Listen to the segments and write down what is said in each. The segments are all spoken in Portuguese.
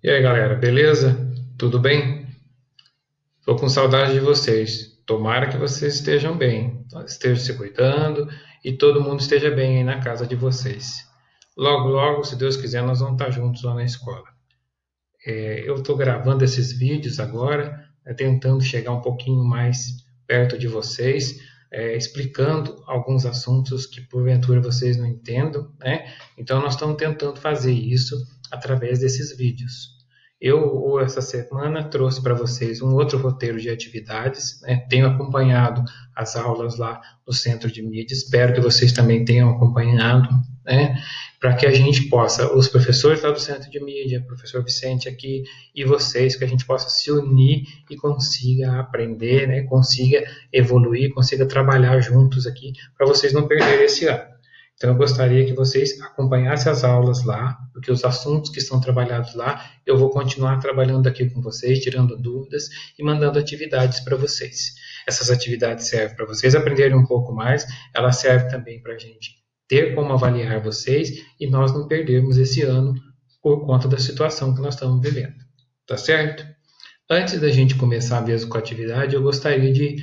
E aí, galera, beleza? Tudo bem? Tô com saudade de vocês. Tomara que vocês estejam bem, estejam se cuidando e todo mundo esteja bem aí na casa de vocês. Logo, logo, se Deus quiser, nós vamos estar juntos lá na escola. Eu estou gravando esses vídeos agora, tentando chegar um pouquinho mais perto de vocês, explicando alguns assuntos que porventura vocês não entendam, né? Então, nós estamos tentando fazer isso através desses vídeos. Essa semana, trouxe para vocês um outro roteiro de atividades, né? Tenho acompanhado as aulas lá no Centro de Mídia, espero que vocês também tenham acompanhado, né? Para que a gente possa, os professores lá do Centro de Mídia, o professor Vicente aqui e vocês, que a gente possa se unir e consiga aprender, né? Consiga evoluir, consiga trabalhar juntos aqui, para vocês não perderem esse ano. Então, eu gostaria que vocês acompanhassem as aulas lá, porque os assuntos que estão trabalhados lá, eu vou continuar trabalhando aqui com vocês, tirando dúvidas e mandando atividades para vocês. Essas atividades servem para vocês aprenderem um pouco mais, elas servem também para a gente ter como avaliar vocês e nós não perdermos esse ano por conta da situação que nós estamos vivendo. Tá certo? Antes da gente começar mesmo com a atividade, eu gostaria de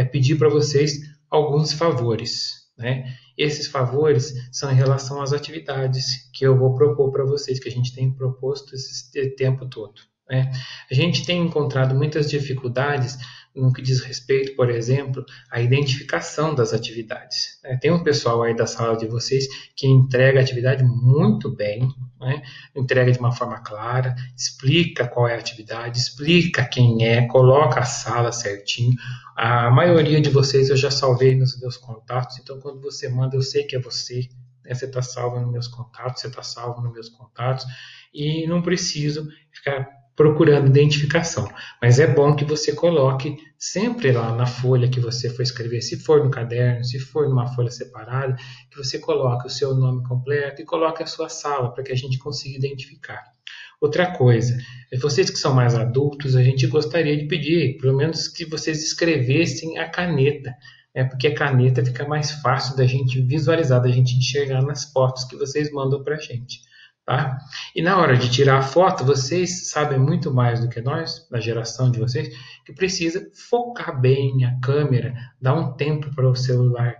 pedir para vocês alguns favores, né? Esses favores são em relação às atividades que eu vou propor para vocês, que a gente tem proposto esse tempo todo, né? A gente tem encontrado muitas dificuldades no que diz respeito, por exemplo, à identificação das atividades, né? Tem um pessoal aí da sala de vocês que entrega a atividade muito bem, né? Entrega de uma forma clara, explica qual é a atividade, explica quem é, coloca a sala certinho. A maioria de vocês eu já salvei nos meus contatos, então quando você manda, eu sei que é você, né? Você está salvo nos meus contatos, você está salvo nos meus contatos, e não preciso ficar procurando identificação. Mas é bom que você coloque sempre lá na folha que você for escrever, se for no caderno, se for numa folha separada, que você coloque o seu nome completo e coloque a sua sala para que a gente consiga identificar. Outra coisa, vocês que são mais adultos, a gente gostaria de pedir, pelo menos que vocês escrevessem a caneta, né? Porque a caneta fica mais fácil da gente visualizar, da gente enxergar nas fotos que vocês mandam para a gente. Tá? E na hora de tirar a foto, vocês sabem muito mais do que nós, na geração de vocês, que precisa focar bem a câmera, dar um tempo para o celular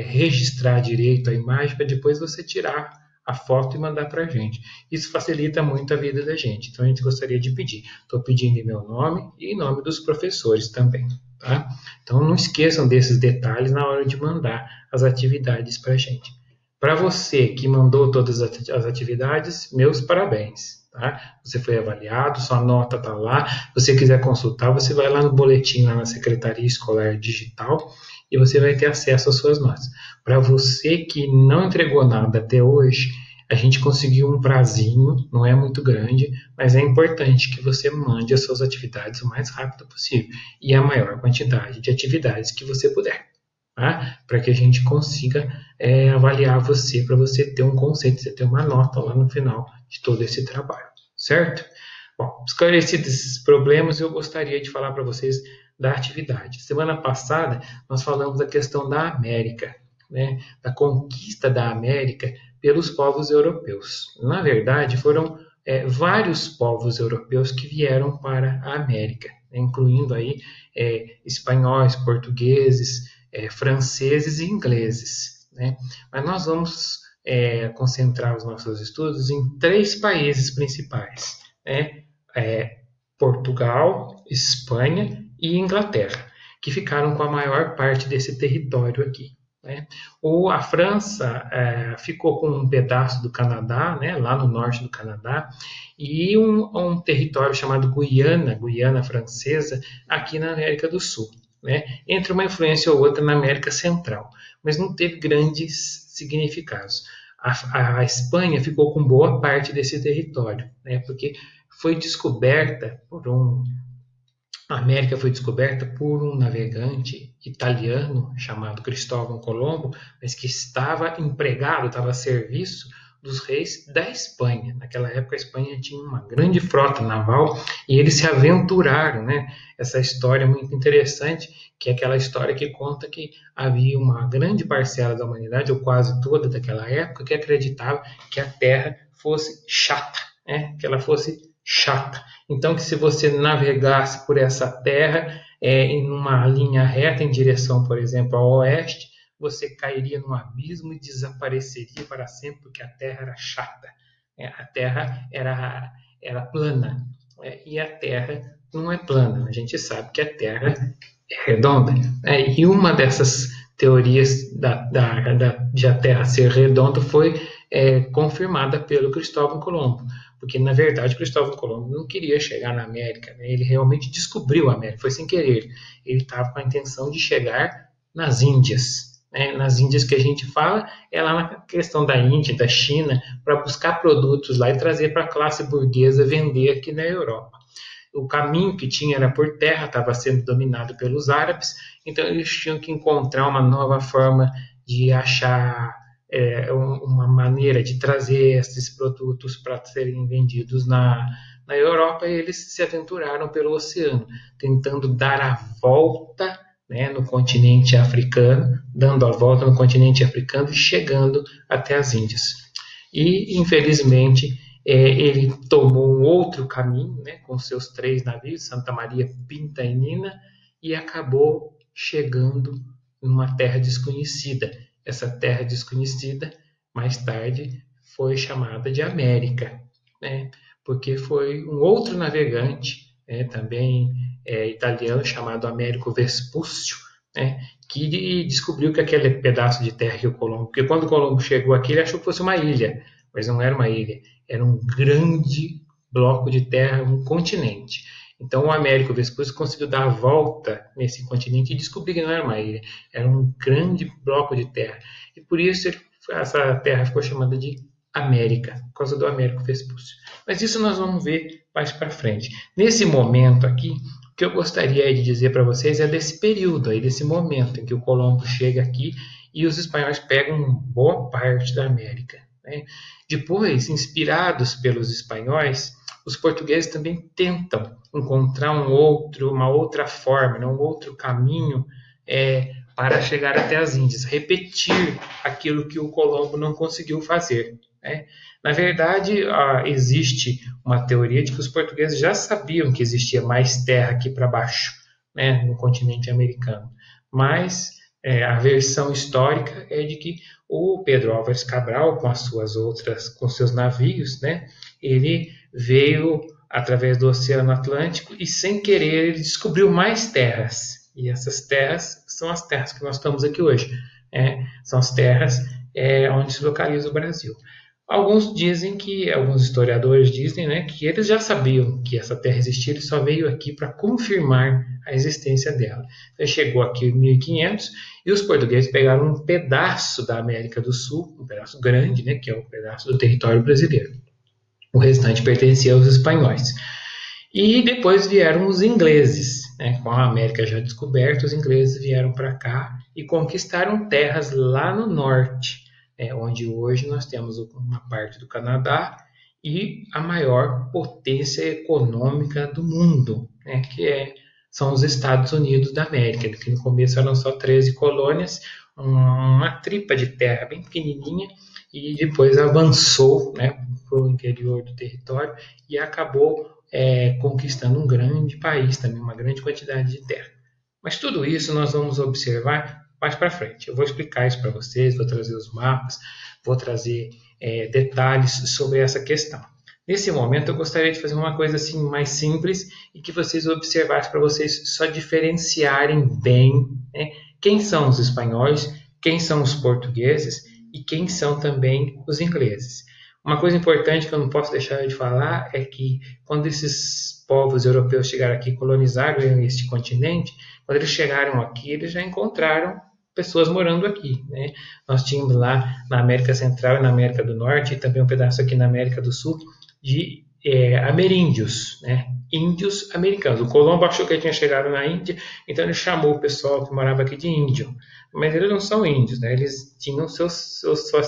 registrar direito a imagem, para depois você tirar a foto e mandar para a gente. Isso facilita muito a vida da gente. Então a gente gostaria de pedir. Estou pedindo em meu nome e em nome dos professores também. Tá? Então não esqueçam desses detalhes na hora de mandar as atividades para a gente. Para você que mandou todas as atividades, meus parabéns. Tá? Você foi avaliado, sua nota está lá. Se você quiser consultar, você vai lá no boletim, lá na Secretaria Escolar Digital, e você vai ter acesso às suas notas. Para você que não entregou nada até hoje, a gente conseguiu um prazinho, não é muito grande, mas é importante que você mande as suas atividades o mais rápido possível e a maior quantidade de atividades que você puder. Tá? Para que a gente consiga avaliar você, para você ter um conceito, você ter uma nota lá no final de todo esse trabalho, certo? Bom, esclarecidos esses problemas, eu gostaria de falar para vocês da atividade. Semana passada, nós falamos da questão da América, né? Da conquista da América pelos povos europeus. Na verdade, foram vários povos europeus que vieram para a América, né? Incluindo aí espanhóis, portugueses, franceses e ingleses, né? Mas nós vamos concentrar os nossos estudos em três países principais, né? Portugal, Espanha e Inglaterra, que ficaram com a maior parte desse território aqui, né? A França ficou com um pedaço do Canadá, né, lá no norte do Canadá, e um território chamado Guiana Francesa, aqui na América do Sul, né, entre uma influência ou outra na América Central, mas não teve grandes significados. A Espanha ficou com boa parte desse território, né, porque foi descoberta a América foi descoberta por um navegante italiano chamado Cristóvão Colombo, mas que estava empregado, estava a serviço dos reis da Espanha. Naquela época a Espanha tinha uma grande frota naval e eles se aventuraram, né? Essa história é muito interessante, que é aquela história que conta que havia uma grande parcela da humanidade, ou quase toda daquela época, que acreditava que a Terra fosse chata, né? Que ela fosse chata. Então, que se você navegasse por essa terra em uma linha reta em direção, por exemplo, ao oeste, você cairia num abismo e desapareceria para sempre, porque a terra era chata. A terra era plana. E a terra não é plana. A gente sabe que a terra é redonda. E uma dessas teorias de a Terra ser redonda foi confirmada pelo Cristóvão Colombo, porque na verdade Cristóvão Colombo não queria chegar na América, né? Ele realmente descobriu a América, foi sem querer. Ele estava com a intenção de chegar nas Índias, né? Nas Índias que a gente fala é lá na questão da Índia, da China, para buscar produtos lá e trazer para a classe burguesa vender aqui na Europa. O caminho que tinha era por terra, estava sendo dominado pelos árabes, então eles tinham que encontrar uma nova forma de achar uma maneira de trazer esses produtos para serem vendidos na Europa, e eles se aventuraram pelo oceano, tentando dar a volta, né, no continente africano, dando a volta no continente africano e chegando até as Índias. E, infelizmente, ele tomou um outro caminho, né, com seus 3 navios, Santa Maria, Pinta e Nina, e acabou chegando numa terra desconhecida. Essa terra desconhecida, mais tarde, foi chamada de América, né, porque foi um outro navegante, também italiano, chamado Américo Vespúcio, né, que descobriu que aquele pedaço de terra que o Colombo... Porque quando o Colombo chegou aqui, ele achou que fosse uma ilha, mas não era uma ilha, era um grande bloco de terra, um continente. Então o Américo Vespucci conseguiu dar a volta nesse continente e descobrir que não era uma ilha, era um grande bloco de terra. E por isso essa terra ficou chamada de América, por causa do Américo Vespucci. Mas isso nós vamos ver mais para frente. Nesse momento aqui, o que eu gostaria de dizer para vocês é desse período aí, desse momento em que o Colombo chega aqui e os espanhóis pegam boa parte da América, né? Depois, inspirados pelos espanhóis, os portugueses também tentam encontrar uma outra forma, né, um outro caminho para chegar até as Índias, repetir aquilo que o Colombo não conseguiu fazer, né? Na verdade, existe uma teoria de que os portugueses já sabiam que existia mais terra aqui para baixo, né, no continente americano, mas a versão histórica é de que o Pedro Álvares Cabral, com seus navios, né, ele veio através do Oceano Atlântico e, sem querer, ele descobriu mais terras. E essas terras são as terras que nós estamos aqui hoje. São as terras onde se localiza o Brasil. Alguns historiadores dizem, né, que eles já sabiam que essa terra existia, ele só veio aqui para confirmar a existência dela. Ele chegou aqui em 1500 e os portugueses pegaram um pedaço da América do Sul, um pedaço grande, né, que é um pedaço do território brasileiro. O restante pertencia aos espanhóis. E depois vieram os ingleses, né? Com a América já descoberta, os ingleses vieram para cá e conquistaram terras lá no norte, onde hoje nós temos uma parte do Canadá e a maior potência econômica do mundo, né? São os Estados Unidos da América, que no começo eram só 13 colônias, uma tripa de terra bem pequenininha, e depois avançou, né, para o interior do território e acabou conquistando um grande país também, uma grande quantidade de terra. Mas tudo isso nós vamos observar mais para frente. Eu vou explicar isso para vocês, vou trazer os mapas, vou trazer detalhes sobre essa questão. Nesse momento eu gostaria de fazer uma coisa assim mais simples e que vocês observassem para vocês só diferenciarem bem, né, quem são os espanhóis, quem são os portugueses e quem são também os ingleses. Uma coisa importante que eu não posso deixar de falar é que quando esses povos europeus chegaram aqui e colonizaram este continente, quando eles chegaram aqui, eles já encontraram pessoas morando aqui, né? Nós tínhamos lá na América Central e na América do Norte, e também um pedaço aqui na América do Sul, de ameríndios, né? Índios americanos. O Colombo achou que ele tinha chegado na Índia, então ele chamou o pessoal que morava aqui de índio. Mas eles não são índios, né? Eles tinham suas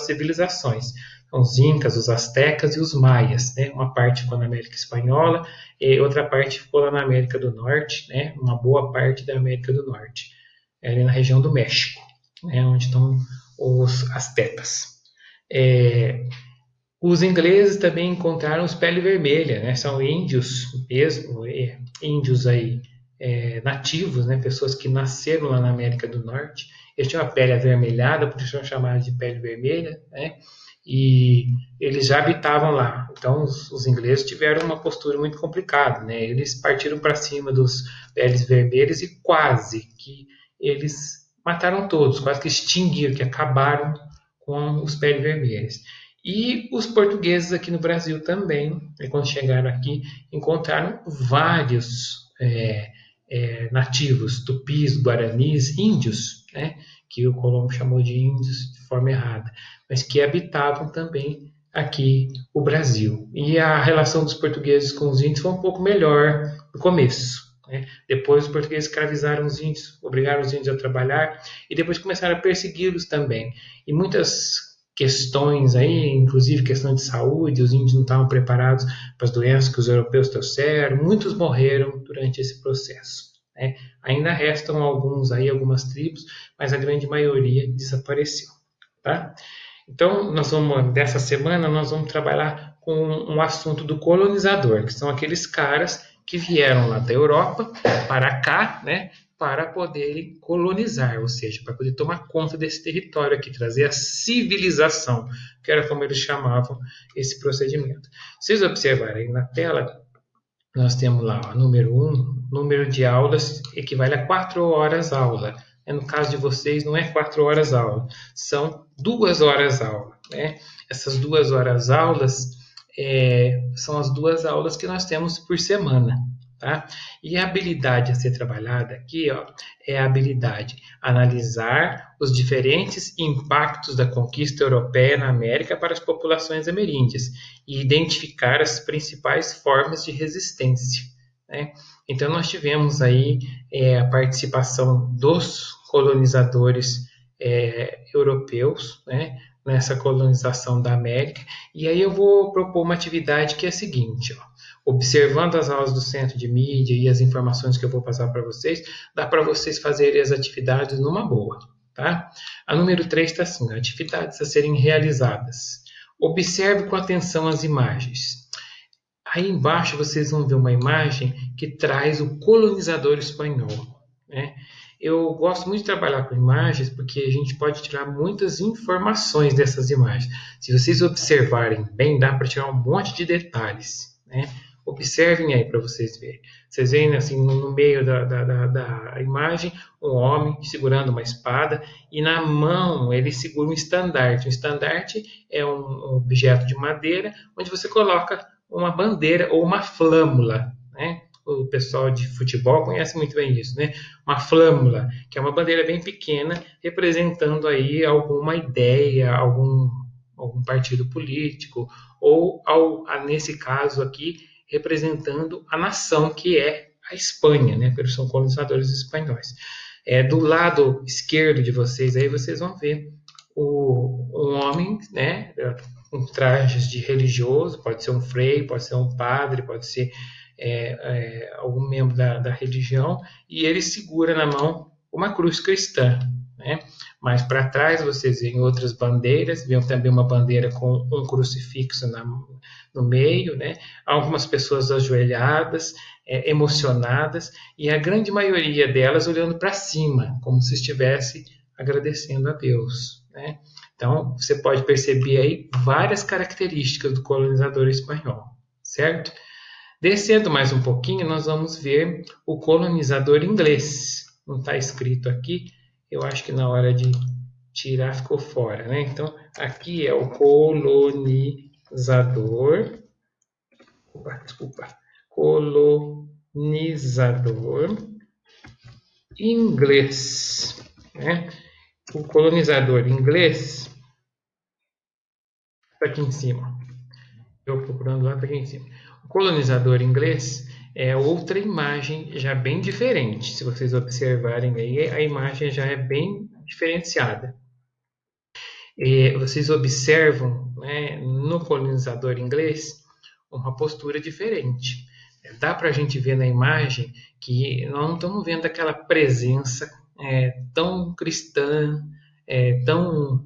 civilizações. Os incas, os astecas e os maias, né? Uma parte ficou na América Espanhola e outra parte ficou lá na América do Norte, né? Uma boa parte da América do Norte, ali na região do México, né? Onde estão os astecas. Os ingleses também encontraram os pele vermelha, né? São índios mesmo, índios aí nativos, né? Pessoas que nasceram lá na América do Norte. Eles tinham a pele avermelhada, por isso são chamados de pele vermelha, né? E eles já habitavam lá. Então os ingleses tiveram uma postura muito complicada, né? Eles partiram para cima dos peles vermelhas e quase que eles mataram todos, quase que extinguiram, que acabaram com os peles vermelhas. E os portugueses aqui no Brasil também, quando chegaram aqui, encontraram vários nativos, tupis, guaranis, índios, né, que o Colombo chamou de índios de forma errada, mas que habitavam também aqui o Brasil. E a relação dos portugueses com os índios foi um pouco melhor no começo. Né? Depois os portugueses escravizaram os índios, obrigaram os índios a trabalhar e depois começaram a persegui-los também. E muitas questões aí, inclusive questão de saúde, os índios não estavam preparados para as doenças que os europeus trouxeram, muitos morreram durante esse processo. Né? Ainda restam alguns aí, algumas tribos, mas a grande maioria desapareceu. Tá? Então, dessa semana, nós vamos trabalhar com um assunto do colonizador, que são aqueles caras que vieram lá da Europa para cá, né, para poderem colonizar, ou seja, para poder tomar conta desse território aqui, trazer a civilização, que era como eles chamavam esse procedimento. Vocês observarem aí na tela, nós temos lá, ó, número 1, número de aulas equivale a 4 horas aula. No caso de vocês, não é 4 horas aula, são 2 horas aula. Né? Essas 2 horas aulas são as 2 aulas que nós temos por semana. Tá? E a habilidade a ser trabalhada aqui é a habilidade analisar os diferentes impactos da conquista europeia na América para as populações ameríndias e identificar as principais formas de resistência. Né? Então, nós tivemos aí a participação dos colonizadores europeus, né, nessa colonização da América, e aí eu vou propor uma atividade que é a seguinte, observando as aulas do centro de mídia e as informações que eu vou passar para vocês, dá para vocês fazerem as atividades numa boa. Tá? A número 3 está assim, atividades a serem realizadas. Observe com atenção as imagens. Aí embaixo vocês vão ver uma imagem que traz o colonizador espanhol. Né? Eu gosto muito de trabalhar com imagens porque a gente pode tirar muitas informações dessas imagens. Se vocês observarem bem, dá para tirar um monte de detalhes. Né? Observem aí para vocês verem. Vocês veem assim no meio da imagem um homem segurando uma espada e na mão ele segura um estandarte. Um estandarte é um objeto de madeira onde você coloca uma bandeira ou uma flâmula, né? O pessoal de futebol conhece muito bem isso, né? Uma flâmula, que é uma bandeira bem pequena, representando aí alguma ideia, algum partido político, ou, nesse caso aqui, representando a nação que é a Espanha, né? Porque eles são colonizadores espanhóis. Do lado esquerdo de vocês aí, vocês vão ver um homem, né? Com trajes de religioso, pode ser um frei, pode ser um padre, pode ser algum membro da religião, e ele segura na mão uma cruz cristã. Né? Mais para trás vocês veem outras bandeiras, veem também uma bandeira com um crucifixo no meio, né? Algumas pessoas ajoelhadas, emocionadas, e a grande maioria delas olhando para cima, como se estivesse agradecendo a Deus. Né? Então, você pode perceber aí várias características do colonizador espanhol, certo? Descendo mais um pouquinho, nós vamos ver o colonizador inglês. Não está escrito aqui, eu acho que na hora de tirar ficou fora, né? Então, aqui é o colonizador. Colonizador inglês. Né? O colonizador inglês está aqui em cima. Eu procurando lá, está aqui em cima. O colonizador inglês é outra imagem já bem diferente. Se vocês observarem aí, a imagem já é bem diferenciada. Vocês observam, né, no colonizador inglês uma postura diferente. Dá para a gente ver na imagem que nós não estamos vendo aquela presença tão cristã, tão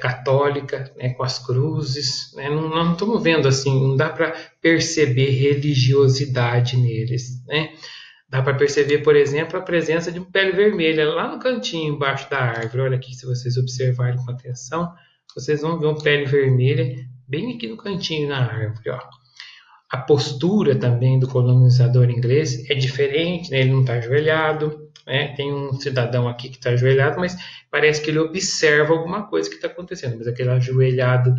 católica, né, com as cruzes, né? Nós não estamos vendo assim, não dá para perceber religiosidade neles, né? Dá para perceber, por exemplo, a presença de uma pele vermelha lá no cantinho embaixo da árvore. Olha aqui, se vocês observarem com atenção, vocês vão ver uma pele vermelha bem aqui no cantinho na árvore. Ó. A postura também do colonizador inglês é diferente, né? Ele não está ajoelhado, né? Tem um cidadão aqui que está ajoelhado, mas parece que ele observa alguma coisa que está acontecendo, mas aquele ajoelhado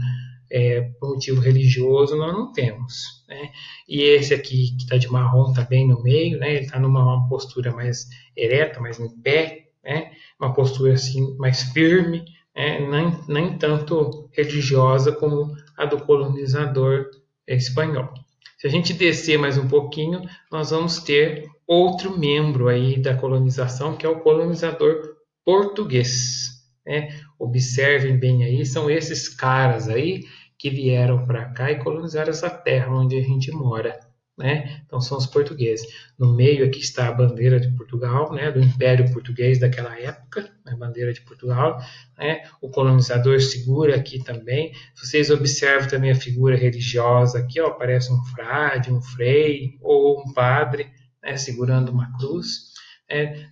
por motivo religioso nós não temos, né? E esse aqui que está de marrom está bem no meio, né? Ele está numa postura mais ereta, mais em pé, né? Uma postura assim mais firme, né? Nem tanto religiosa como a do colonizador espanhol. Se a gente descer mais um pouquinho, nós vamos ter outro membro aí da colonização, que é o colonizador português, né? Observem bem aí, são esses caras aí que vieram para cá e colonizaram essa terra onde a gente mora, né? Então são os portugueses. No meio aqui está a bandeira de Portugal, né? Do Império Português daquela época, a bandeira de Portugal, né? O colonizador segura aqui também. Vocês observam também a figura religiosa aqui, ó, parece um frade, um frei ou um padre, né? Segurando uma cruz.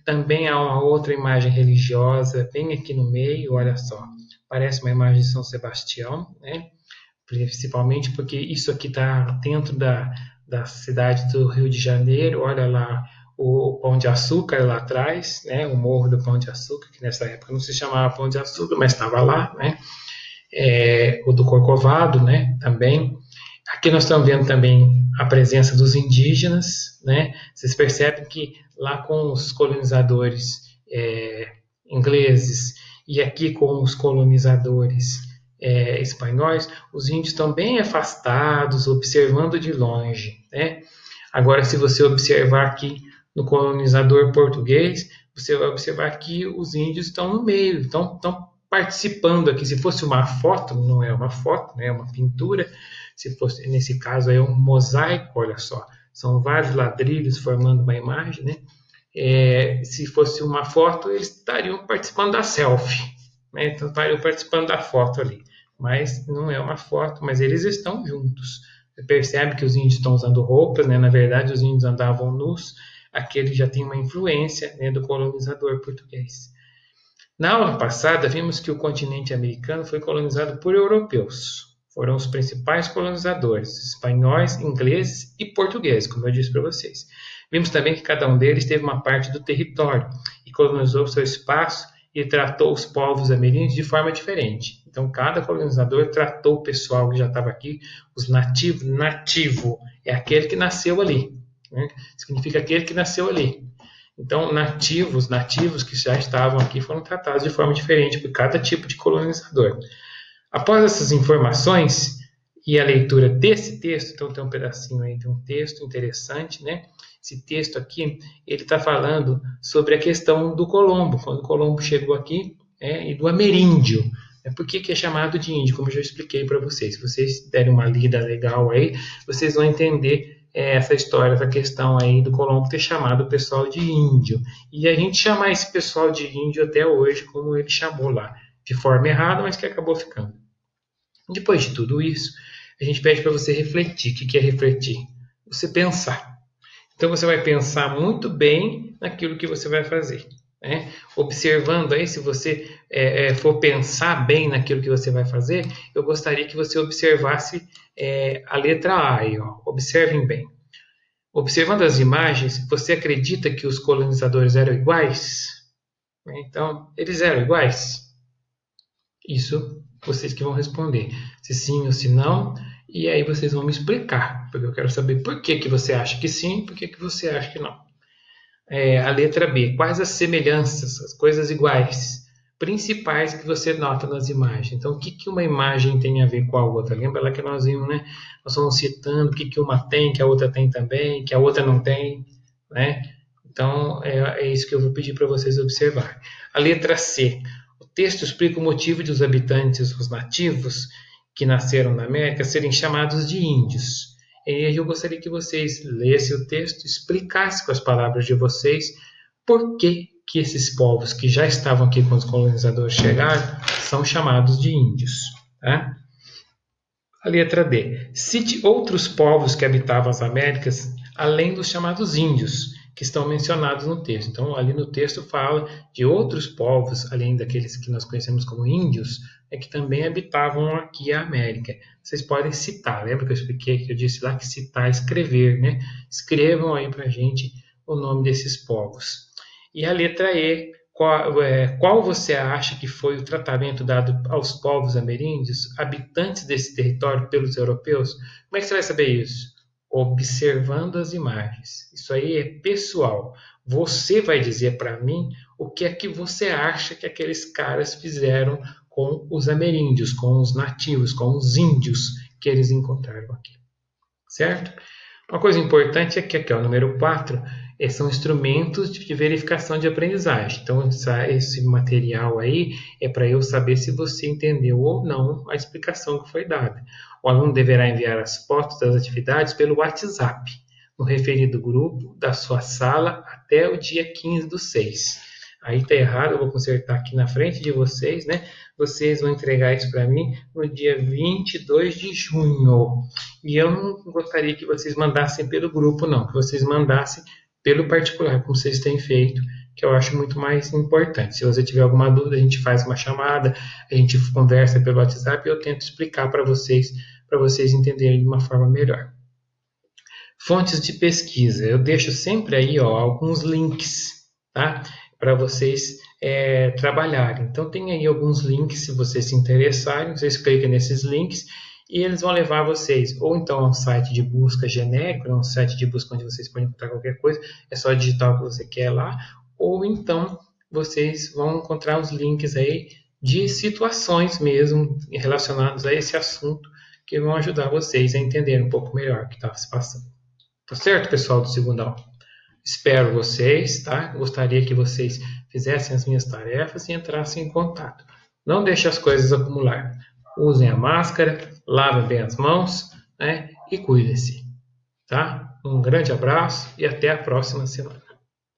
Também há uma outra imagem religiosa bem aqui no meio, olha só, parece uma imagem de São Sebastião, né? Principalmente porque isso aqui está dentro da cidade do Rio de Janeiro. Olha lá o Pão de Açúcar lá atrás, né? O Morro do Pão de Açúcar, que nessa época não se chamava Pão de Açúcar, mas estava lá, né? O do Corcovado, né? Também. Aqui nós estamos vendo também a presença dos indígenas, né? Vocês percebem que lá com os colonizadores ingleses e aqui com os colonizadores espanhóis, os índios estão bem afastados, observando de longe, né? Agora, se você observar aqui no colonizador português, você vai observar que os índios estão no meio, estão participando aqui. Se fosse uma foto, não é uma foto, né? É uma pintura. Se fosse, nesse caso, é um mosaico, olha só. São vários ladrilhos formando uma imagem, né? Se fosse uma foto, eles estariam participando da selfie, né? Então, estariam participando da foto ali. Mas não é uma foto, mas eles estão juntos. Você percebe que os índios estão usando roupas, né? Na verdade, os índios andavam nus. Aqui ele já tem uma influência, né, do colonizador português. Na aula passada, vimos que o continente americano foi colonizado por europeus. Foram os principais colonizadores, espanhóis, ingleses e portugueses, como eu disse para vocês. Vimos também que cada um deles teve uma parte do território e colonizou seu espaço e tratou os povos ameríndios de forma diferente. Então, cada colonizador tratou o pessoal que já estava aqui, os nativos. Nativo é aquele que nasceu ali, né? Significa aquele que nasceu ali. Então, nativos que já estavam aqui foram tratados de forma diferente por cada tipo de colonizador. Após essas informações e a leitura desse texto, então tem um pedacinho aí de um texto interessante, né? Esse texto aqui, ele está falando sobre a questão do Colombo, quando o Colombo chegou aqui, e do ameríndio. Por que é chamado de índio? Como eu já expliquei para vocês. Se vocês derem uma lida legal aí, vocês vão entender essa história, essa questão aí do Colombo ter chamado o pessoal de índio. E a gente chamar esse pessoal de índio até hoje, como ele chamou lá, de forma errada, mas que acabou ficando. Depois de tudo isso, a gente pede para você refletir. O que é refletir? Você pensar. Então você vai pensar muito bem naquilo que você vai fazer, né? Observando aí, se você for pensar bem naquilo que você vai fazer, eu gostaria que você observasse a letra A aí, ó. Observem bem. Observando as imagens, você acredita que os colonizadores eram iguais? Então, eles eram iguais? Isso vocês que vão responder. Se sim ou se não, e aí vocês vão me explicar, porque eu quero saber por que você acha que sim, por que você acha que não. A letra B, quais as semelhanças, as coisas iguais, principais que você nota nas imagens? Então, o que uma imagem tem a ver com a outra? Lembra lá que nós vimos, né? Nós vamos citando o que uma tem, que a outra tem também, que a outra não tem, né? Então, é isso que eu vou pedir para vocês observarem. A letra C, o texto explica o motivo de os habitantes, os nativos, que nasceram na América, serem chamados de índios. E eu gostaria que vocês lessem o texto, explicassem com as palavras de vocês por que esses povos que já estavam aqui quando os colonizadores chegaram são chamados de índios. Tá? A letra D. Cite outros povos que habitavam as Américas, além dos chamados índios, que estão mencionados no texto. Então, ali no texto fala de outros povos, além daqueles que nós conhecemos como índios, que também habitavam aqui a América. Vocês podem citar, lembra que eu expliquei, que eu disse lá que citar é escrever, né? Escrevam aí para a gente o nome desses povos. E a letra E, qual você acha que foi o tratamento dado aos povos ameríndios, habitantes desse território, pelos europeus? Como é que você vai saber isso? Observando as imagens. Isso aí é pessoal. Você vai dizer para mim o que é que você acha que aqueles caras fizeram com os ameríndios, com os nativos, com os índios que eles encontraram aqui. Certo? Uma coisa importante é que aqui, o número 4, são instrumentos de verificação de aprendizagem. Então, esse material aí é para eu saber se você entendeu ou não a explicação que foi dada. O aluno deverá enviar as fotos das atividades pelo WhatsApp, no referido grupo da sua sala, até o dia 15/6. Aí está errado, eu vou consertar aqui na frente de vocês, né? Vocês vão entregar isso para mim no dia 22 de junho. E eu não gostaria que vocês mandassem pelo grupo, não. Que vocês mandassem pelo particular, como vocês têm feito, que eu acho muito mais importante. Se você tiver alguma dúvida, a gente faz uma chamada, a gente conversa pelo WhatsApp e eu tento explicar para vocês entenderem de uma forma melhor. Fontes de pesquisa. Eu deixo sempre aí alguns links, tá? Para vocês trabalharem. Então, tem aí alguns links, se vocês se interessarem, vocês clicam nesses links e eles vão levar vocês ou então a um site de busca genérico, um site de busca onde vocês podem encontrar qualquer coisa, é só digitar o que você quer lá, ou então vocês vão encontrar os links aí de situações mesmo relacionadas a esse assunto que vão ajudar vocês a entender um pouco melhor o que está se passando. Tá certo, pessoal do segundão? Espero vocês, tá? Gostaria que vocês fizessem as minhas tarefas e entrassem em contato. Não deixe as coisas acumular. Usem a máscara, lavem bem as mãos, né? E cuidem-se, tá? Um grande abraço e até a próxima semana.